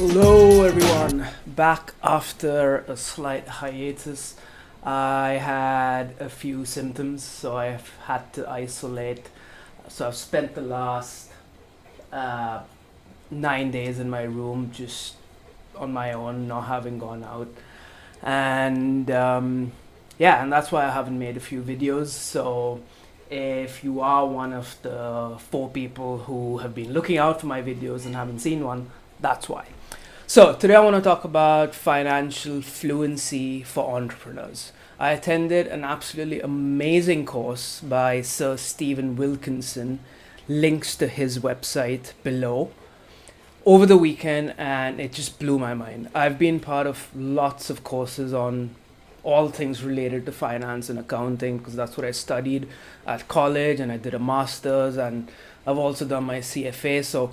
Hello everyone, back after a slight hiatus. I had a few symptoms, so I've had to isolate. So I've spent the last 9 days in my room just on my own, not having gone out. And and that's why I haven't made a few videos. So if you are one of the 4 people who have been looking out for my videos and haven't seen one, that's why. So today I want to talk about financial fluency for entrepreneurs. I attended an absolutely amazing course by Sir Steven Wilkinson. Links to his website below over the weekend, and it just blew my mind. I've been part of lots of courses on all things related to finance and accounting because that's what I studied at college, and I did a master's, and I've also done my CFA. So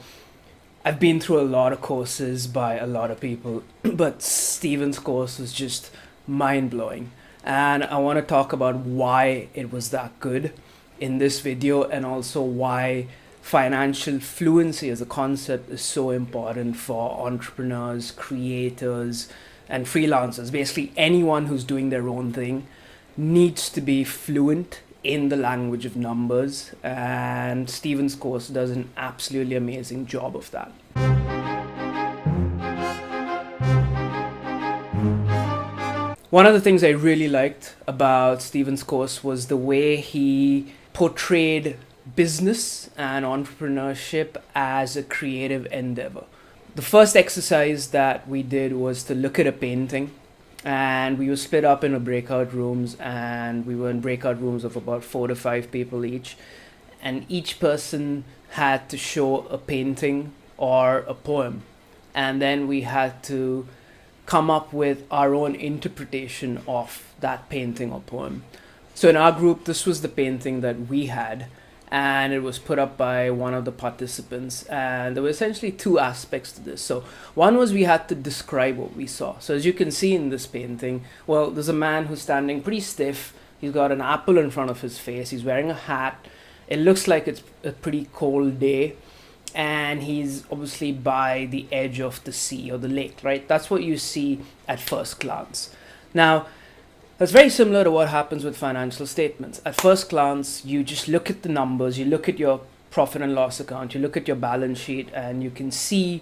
I've been through a lot of courses by a lot of people, but Steven's course was just mind-blowing. And I want to talk about why it was that good in this video, and also why financial fluency as a concept is so important for entrepreneurs, creators, and freelancers. Basically, anyone who's doing their own thing needs to be fluent in the language of numbers, and Steven's course does an absolutely amazing job of that. One of the things I really liked about Steven's course was the way he portrayed business and entrepreneurship as a creative endeavor. The first exercise that we did was to look at a painting, and we were split up in breakout rooms, and we were in breakout rooms of about 4 to 5 people each, and each person had to show a painting or a poem, and then we had to come up with our own interpretation of that painting or poem. So in our group, this was the painting that we had, and it was put up by one of the participants, and there were essentially 2 aspects to this. So one was we had to describe what we saw. So as you can see in this painting, well, there's a man who's standing pretty stiff. He's got an apple in front of his face. He's wearing a hat. It looks like it's a pretty cold day, and he's obviously by the edge of the sea or the lake, right? That's what you see at first glance. Now, that's very similar to what happens with financial statements. At first glance, you just look at the numbers, you look at your profit and loss account, you look at your balance sheet, and you can see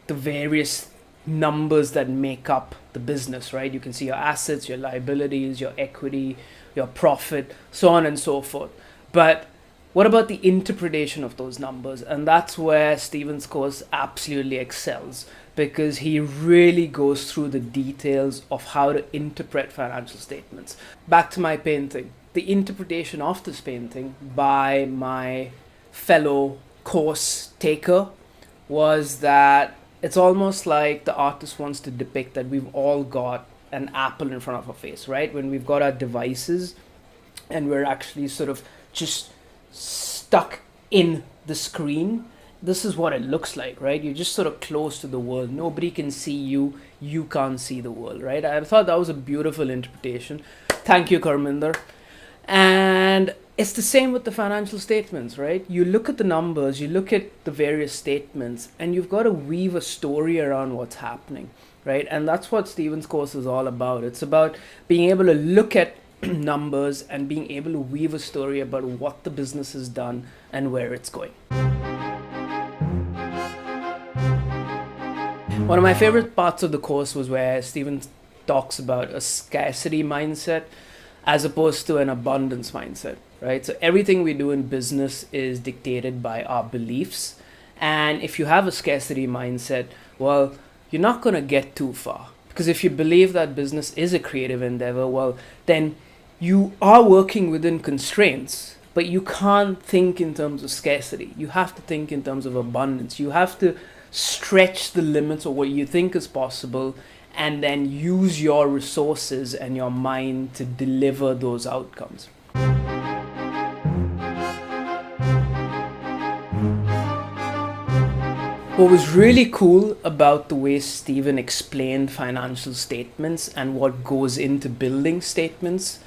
the various numbers that make up the business, right? You can see your assets, your liabilities, your equity, your profit, so on and so forth. But what about the interpretation of those numbers? And that's where Steven's course absolutely excels, because he really goes through the details of how to interpret financial statements. Back to my painting. The interpretation of this painting by my fellow course taker was that it's almost like the artist wants to depict that we've all got an apple in front of our face, right? When we've got our devices and we're actually sort of just stuck in the screen. This is what it looks like, right? You're just sort of close to the world. Nobody can see you. You can't see the world, right? I thought that was a beautiful interpretation. Thank you, Karminder. And it's the same with the financial statements, right? You look at the numbers, you look at the various statements, and you've got to weave a story around what's happening, right? And that's what Steven's course is all about. It's about being able to look at numbers and being able to weave a story about what the business has done and where it's going. One of my favorite parts of the course was where Steven talks about a scarcity mindset as opposed to an abundance mindset, right? So everything we do in business is dictated by our beliefs. And if you have a scarcity mindset, well, you're not going to get too far. Because if you believe that business is a creative endeavor, well, then you are working within constraints, but you can't think in terms of scarcity. You have to think in terms of abundance. You have to stretch the limits of what you think is possible, and then use your resources and your mind to deliver those outcomes. What was really cool about the way Steven explained financial statements and what goes into building statements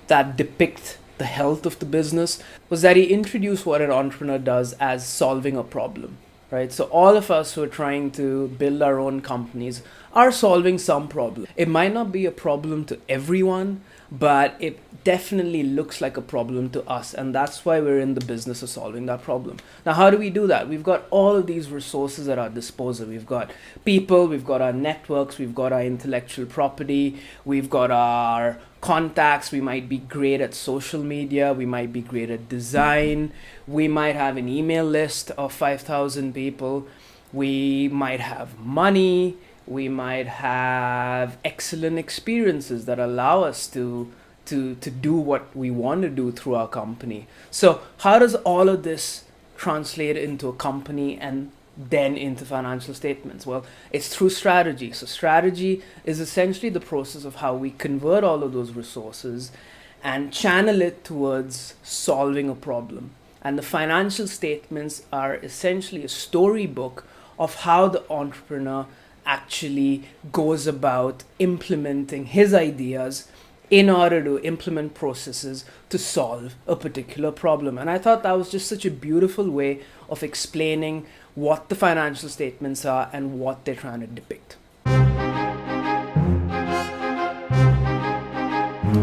that depict the health of the business was that he introduced what an entrepreneur does as solving a problem. right? So all of us who are trying to build our own companies are solving some problem. It might not be a problem to everyone, but it definitely looks like a problem to us, and that's why we're in the business of solving that problem. Now, how do we do that? We've got all of these resources at our disposal. We've got people, we've got our networks, we've got our intellectual property, we've got our contacts. We might be great at social media, we might be great at design, we might have an email list of 5,000 people, we might have money, we might have excellent experiences that allow us to do what we want to do through our company. So how does all of this translate into a company and then into financial statements? Well, it's through strategy. So strategy is essentially the process of how we convert all of those resources and channel it towards solving a problem. And the financial statements are essentially a storybook of how the entrepreneur actually goes about implementing his ideas in order to implement processes to solve a particular problem. And I thought that was just such a beautiful way of explaining what the financial statements are and what they're trying to depict.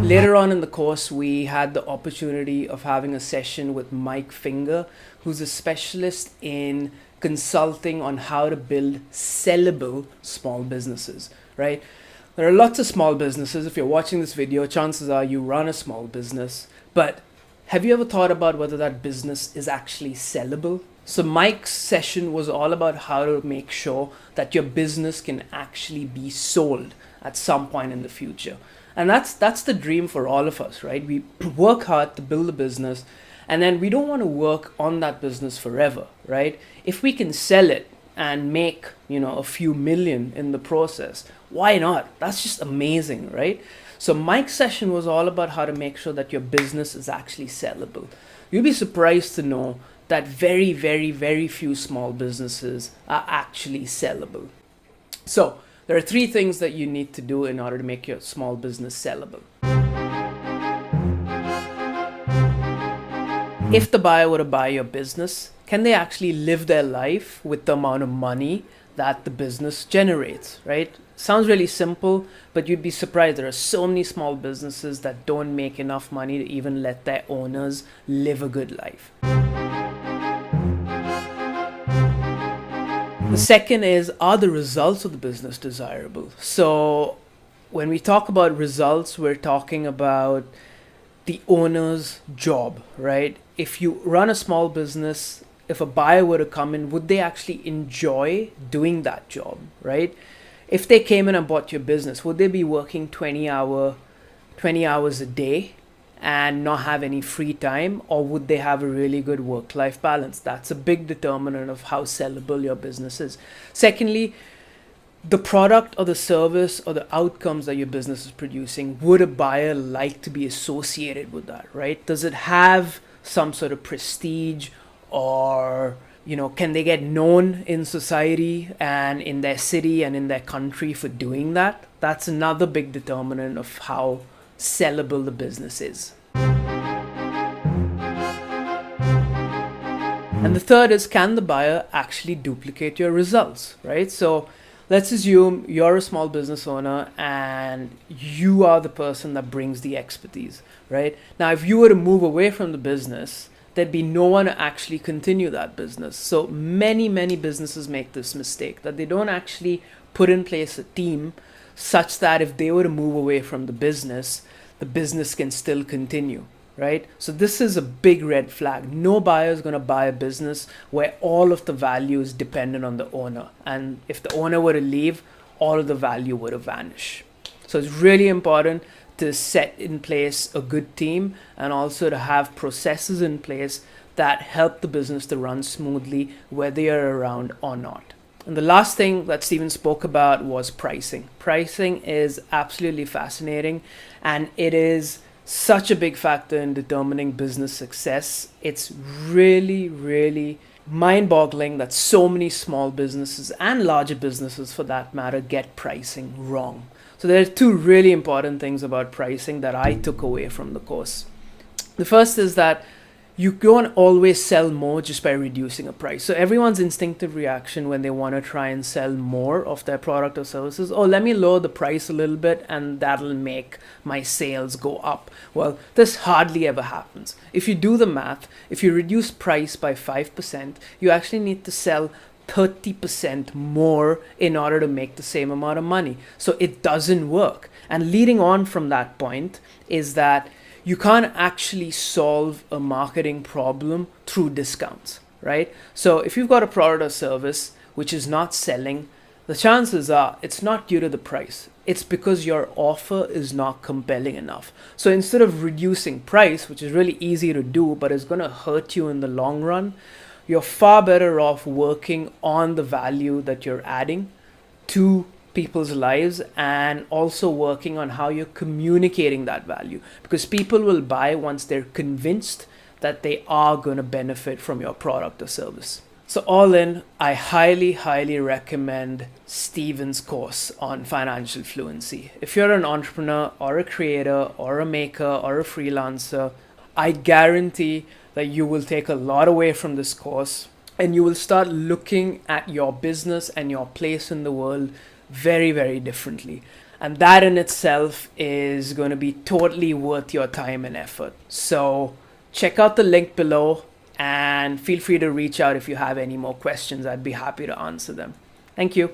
Later on in the course, we had the opportunity of having a session with Mike Finger, who's a specialist in consulting on how to build sellable small businesses, right? There are lots of small businesses. If you're watching this video, chances are you run a small business, but have you ever thought about whether that business is actually sellable? So Mike's session was all about how to make sure that your business can actually be sold at some point in the future. And that's the dream for all of us, right? We work hard to build a business, and then we don't want to work on that business forever, right? If we can sell it and make, a few million in the process, why not? That's just amazing, right? So Mike's session was all about how to make sure that your business is actually sellable. You'll be surprised to know that very, very, very few small businesses are actually sellable. So there are 3 things that you need to do in order to make your small business sellable. If the buyer were to buy your business, can they actually live their life with the amount of money that the business generates, right? Sounds really simple, but you'd be surprised. There are so many small businesses that don't make enough money to even let their owners live a good life. The second is, are the results of the business desirable? So when we talk about results, we're talking about the owner's job, right? If you run a small business, if a buyer were to come in, would they actually enjoy doing that job, right? If they came in and bought your business, would they be working 20 hours a day and not have any free time, or would they have a really good work-life balance? That's a big determinant of how sellable your business is. Secondly, the product or the service or the outcomes that your business is producing, would a buyer like to be associated with that, right? Does it have some sort of prestige, or can they get known in society and in their city and in their country for doing that? That's another big determinant of how sellable the business is. And the third is, can the buyer actually duplicate your results, right? So let's assume you're a small business owner and you are the person that brings the expertise, right? Now, if you were to move away from the business, there'd be no one to actually continue that business. So many businesses make this mistake, that they don't actually put in place a team such that if they were to move away from the business can still continue, right? So this is a big red flag. No buyer is going to buy a business where all of the value is dependent on the owner. And if the owner were to leave, all of the value would have vanished. So it's really important to set in place a good team, and also to have processes in place that help the business to run smoothly whether you're around or not. And the last thing that Steven spoke about was pricing. Pricing is absolutely fascinating, and it is such a big factor in determining business success. It's really mind-boggling that so many small businesses, and larger businesses for that matter, get pricing wrong. So there are 2 really important things about pricing that I took away from the course. The first is that you don't always sell more just by reducing a price. So everyone's instinctive reaction when they want to try and sell more of their product or services, oh, let me lower the price a little bit and that'll make my sales go up. Well, this hardly ever happens. If you do the math, if you reduce price by 5%, you actually need to sell 30% more in order to make the same amount of money. So it doesn't work. And leading on from that point is that you can't actually solve a marketing problem through discounts, right? So if you've got a product or service which is not selling, the chances are it's not due to the price. It's because your offer is not compelling enough. So instead of reducing price, which is really easy to do, but is going to hurt you in the long run, you're far better off working on the value that you're adding to people's lives, and also working on how you're communicating that value, because people will buy once they're convinced that they are going to benefit from your product or service. So all in, I highly recommend Steven's course on financial fluency. If you're an entrepreneur or a creator or a maker or a freelancer, I guarantee that you will take a lot away from this course, and you will start looking at your business and your place in the world very differently. And that in itself is going to be totally worth your time and effort. So check out the link below and feel free to reach out if you have any more questions. I'd be happy to answer them. Thank you.